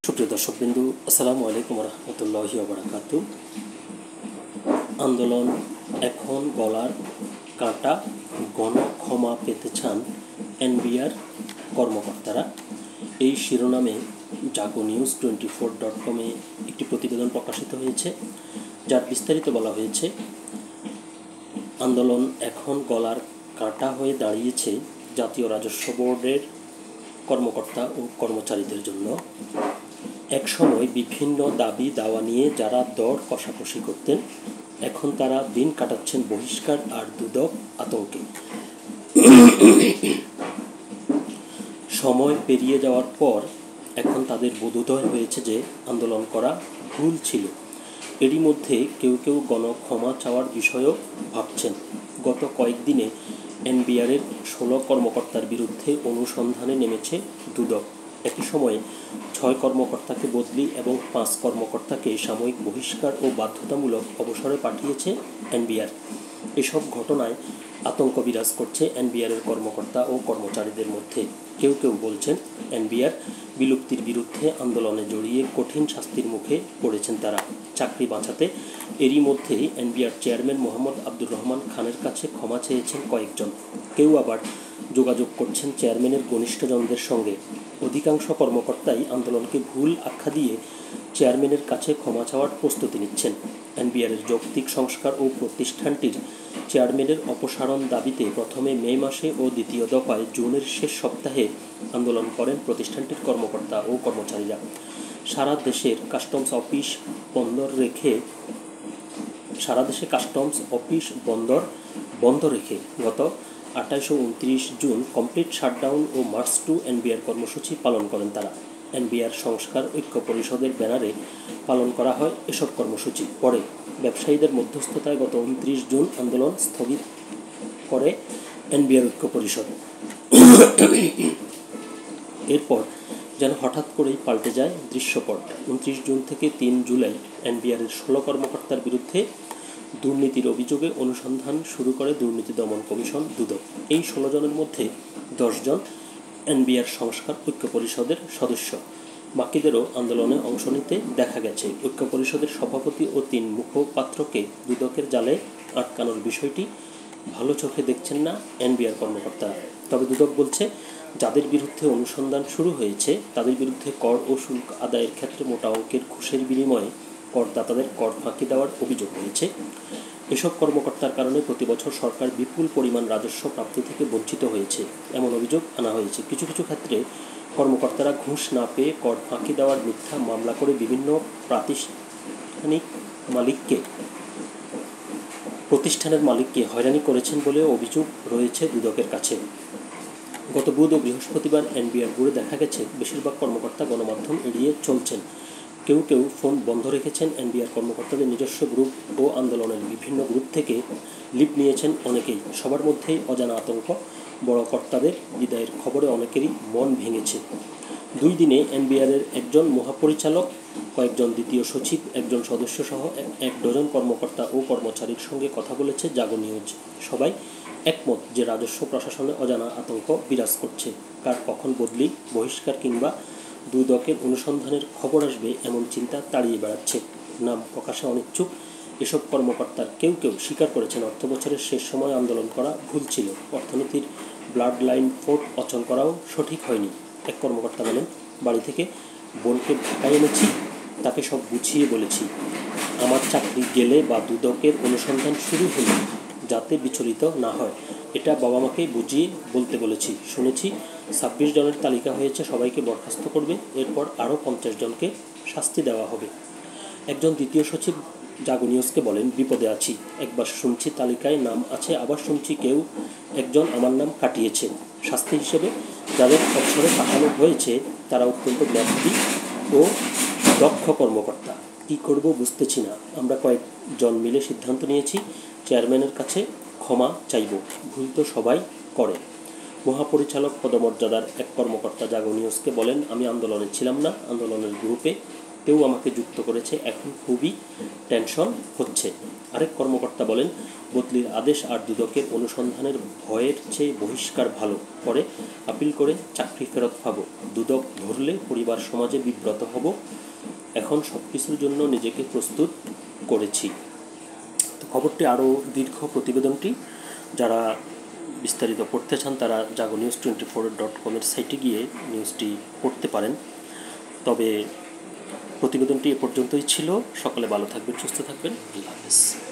সুপ্রিয় দর্শকবিন্দু, আসসালামু আলাইকুম রহমতুল্লাহি ওয়া আন্দোলন এখন গলার কাঁটা, গণক্ষমা পেতে চান এনবিআর কর্মকর্তারা। এই শিরোনামে জাগো নিউজ 24.com একটি প্রতিবেদন প্রকাশিত হয়েছে, যার বিস্তারিত বলা হয়েছে, আন্দোলন এখন গলার কাঁটা হয়ে দাঁড়িয়েছে জাতীয় রাজস্ব বোর্ডের কর্মকর্তা ও কর্মচারীদের জন্য। একসময় বিভিন্ন দাবি দাওয়া নিয়ে যারা দর কষাকষি করতেন, এখন তারা দিন কাটাচ্ছেন বহিষ্কার আর দুদক আতঙ্কে। সময় পেরিয়ে যাওয়ার পর এখন তাদের বোধোদয় হয়েছে যে আন্দোলন করা ভুল ছিল। এরই মধ্যে কেউ কেউ গণক্ষমা চাওয়ার বিষয়েও ভাবছেন। গত কয়েকদিনে এনবিআরের 16 কর্মকর্তার বিরুদ্ধে অনুসন্ধানে নেমেছে দুদক। একই সময়ে 6 কর্মকর্তাকে বদলি এবং 5 কর্মকর্তাকে সাময়িক বহিষ্কার ও বাধ্যতামূলক অবসরে পাঠিয়েছে এনবিআর। এসব ঘটনায় আতঙ্ক বিরাজ করছে এনবিআরের কর্মকর্তা ও কর্মচারীদের মধ্যে। কেউ কেউ বলছেন, এনবিআর বিলুপ্তির বিরুদ্ধে আন্দোলনে জড়িয়ে কঠিন শাস্তির মুখে পড়েছেন তারা। চাকরি বাঁচাতে এরই মধ্যে এনবিআর চেয়ারম্যান মোহাম্মদ আব্দুর রহমান খানের কাছে ক্ষমা চেয়েছেন কয়েকজন। কেউ আবার যোগাযোগ করছেন চেয়ারম্যানের ঘনিষ্ঠজনদের সঙ্গে। অধিকাংশ কর্মকর্তাই আন্দোলনকে ভুল আখ্যা দিয়ে চেয়ারম্যানের কাছে ক্ষমা চাওয়ার প্রস্তুতি নিচ্ছেন। এনবিআরের যৌক্তিক সংস্কার ও প্রতিষ্ঠানটির চেয়ারম্যানের অপসারণ দাবিতে প্রথমে মে মাসে ও দ্বিতীয় দফায় জুনের শেষ সপ্তাহে আন্দোলন করেন প্রতিষ্ঠানটির কর্মকর্তা ও কর্মচারীরা। সারা দেশে কাস্টমস অফিস বন্ধ রেখে গত 28 ও 29 জুন কমপ্লিট শাটডাউন ও মার্চ টু এনবিআর কর্মসূচি পালন করেন তারা। এনবিআর সংস্কার ঐক্য পরিষদের ব্যানারে পালন করা হয় এসব কর্মসূচি। পরে ব্যবসায়ীদের মধ্যস্থতায় গত 29 জুন আন্দোলন স্থগিত করে এনবিআর ঐক্য পরিষদ। এরপর যেন হঠাৎ করেই পাল্টে যায় দৃশ্যপট। 29 জুন থেকে 3 জুলাই এনবিআরের 16 কর্মকর্তার বিরুদ্ধে দুর্নীতির অভিযোগে অনুসন্ধান শুরু করে দুর্নীতি দমন কমিশন দুদক। এই 16 জনের মধ্যে 10 জন এনবিআর সংস্কার ঐক্য পরিষদের সদস্য। বাকিদেরও আন্দোলনে অংশ নিতে দেখা গেছে। ঐক্য পরিষদের সভাপতি ও 3 মুখপাত্রকে দুদকের জালে আটকানোর বিষয়টি ভালো চোখে দেখছেন না এনবিআর কর্মকর্তারা। তবে দুদক বলছে, যাদের বিরুদ্ধে অনুসন্ধান শুরু হয়েছে তাদের বিরুদ্ধে কর ও শুল্ক আদায়ের ক্ষেত্রে মোটা অঙ্কের ঘুষের বিনিময়ে করদাতাদের কর ফাঁকি দেওয়ার অভিযোগ রয়েছে। এসব কর্মকর্তার কারণে প্রতি বছর সরকার বিপুল পরিমাণ রাজস্ব প্রাপ্তি থেকে বঞ্চিত হয়েছে, এমন অভিযোগ আনা হয়েছে। কিছু কিছু ক্ষেত্রে কর্মকর্তারা ঘুষ না পেয়ে কর ফাঁকি দেওয়ার মিথ্যা মামলা করে বিভিন্ন প্রতিষ্ঠানের মালিককে হয়রানি করেছেন বলেও অভিযোগ রয়েছে দুদকের কাছে। গত বুধ ও বৃহস্পতিবার এনবিআর বোর্ডে দেখা গেছে, বেশিরভাগ কর্মকর্তা গণমাধ্যম এড়িয়ে চলছেন। কেউ কেউ ফোন বন্ধ রেখেছেন। এনবিআর কর্মকর্তাদের নিজস্ব গ্রুপ ও আন্দোলনের বিভিন্ন গ্রুপ থেকে লিভ নিয়েছেন অনেকেই। সবার মধ্যেই অজানা আতঙ্ক। বড় কর্তাদের বিদায়ের খবরে অনেকেরই মন ভেঙেছে। 2 দিনে এনবিআরের একজন মহাপরিচালক, কয়েকজন দ্বিতীয় সচিব, একজন সদস্যসহ 1 ডজন কর্মকর্তা ও কর্মচারীর সঙ্গে কথা বলেছে জাগো নিউজ। সবাই একমত যে রাজস্ব প্রশাসনে অজানা আতঙ্ক বিরাজ করছে। কার কখন বদলি, বহিষ্কার কিংবা দুদকের অনুসন্ধানের খবর আসবে এমন চিন্তা তাড়িয়ে বেড়াচ্ছে। নাম প্রকাশে অনিচ্ছুক এসব কর্মকর্তার কেউ কেউ স্বীকার করেছেন, অর্থবছরের শেষ সময় আন্দোলন করা ভুল ছিল। অর্থনীতির ব্লাড লাইন ফোর্ট অচল করাও সঠিক হয়নি। এক কর্মকর্তা বলেন, বাড়ি থেকে বোনকে ঢাকায় এনেছি, তাকে সব গুছিয়ে বলেছি। আমার চাকরি গেলে বা দুদকের অনুসন্ধান শুরু হলে যাতে বিচলিত না হয়, এটা বাবা মাকেই বুঝিয়ে বলতে বলেছি। শুনেছি 26 জনের তালিকা হয়েছে, সবাইকে বরখাস্ত করবে, এরপর আরও 50 জনকে শাস্তি দেওয়া হবে। একজন দ্বিতীয় সচিব জাগো নিউজকে বলেন, বিপদে আছি। একবার শুনছি তালিকায় নাম আছে, আবার শুনছি কেউ একজন আমার নাম কাটিয়েছে। শাস্তি হিসেবে যাদের অবসরে পাঠানো হয়েছে তারা অত্যন্ত ব্যক্তি ও দক্ষ কর্মকর্তা। কী করব বুঝতেছি না। আমরা কয়েকজন মিলে সিদ্ধান্ত নিয়েছি চেয়ারম্যানের কাছে ক্ষমা চাইব। ভুল তো সবাই করে। মহাপরিচালক পদমর্যাদার এক কর্মকর্তা জাগো নিউজকে বলেন, আমি আন্দোলনে ছিলাম না, আন্দোলনের গ্রুপে কেউ আমাকে যুক্ত করেছে, এখন খুবই টেনশন হচ্ছে। আরেক কর্মকর্তা বলেন, বদলির আদেশ আর দুদকের অনুসন্ধানের ভয়ের চেয়ে বহিষ্কার ভালো, পরে আপিল করে চাকরি ফেরত পাবো। দুদক ধরলে পরিবার সমাজে বিব্রত হব, এখন সব কিছুর জন্য নিজেকে প্রস্তুত করেছি। তো খবরটি আরও দীর্ঘ প্রতিবেদনটি যারা বিস্তারিত পড়তে চান তারা jagonews24.com সাইটে গিয়ে নিউজটি পড়তে পারেন। তবে প্রতিবেদনটি এ পর্যন্তই ছিল। সকলে ভালো থাকবেন, সুস্থ থাকবেন। আল্লাহ হাফেজ।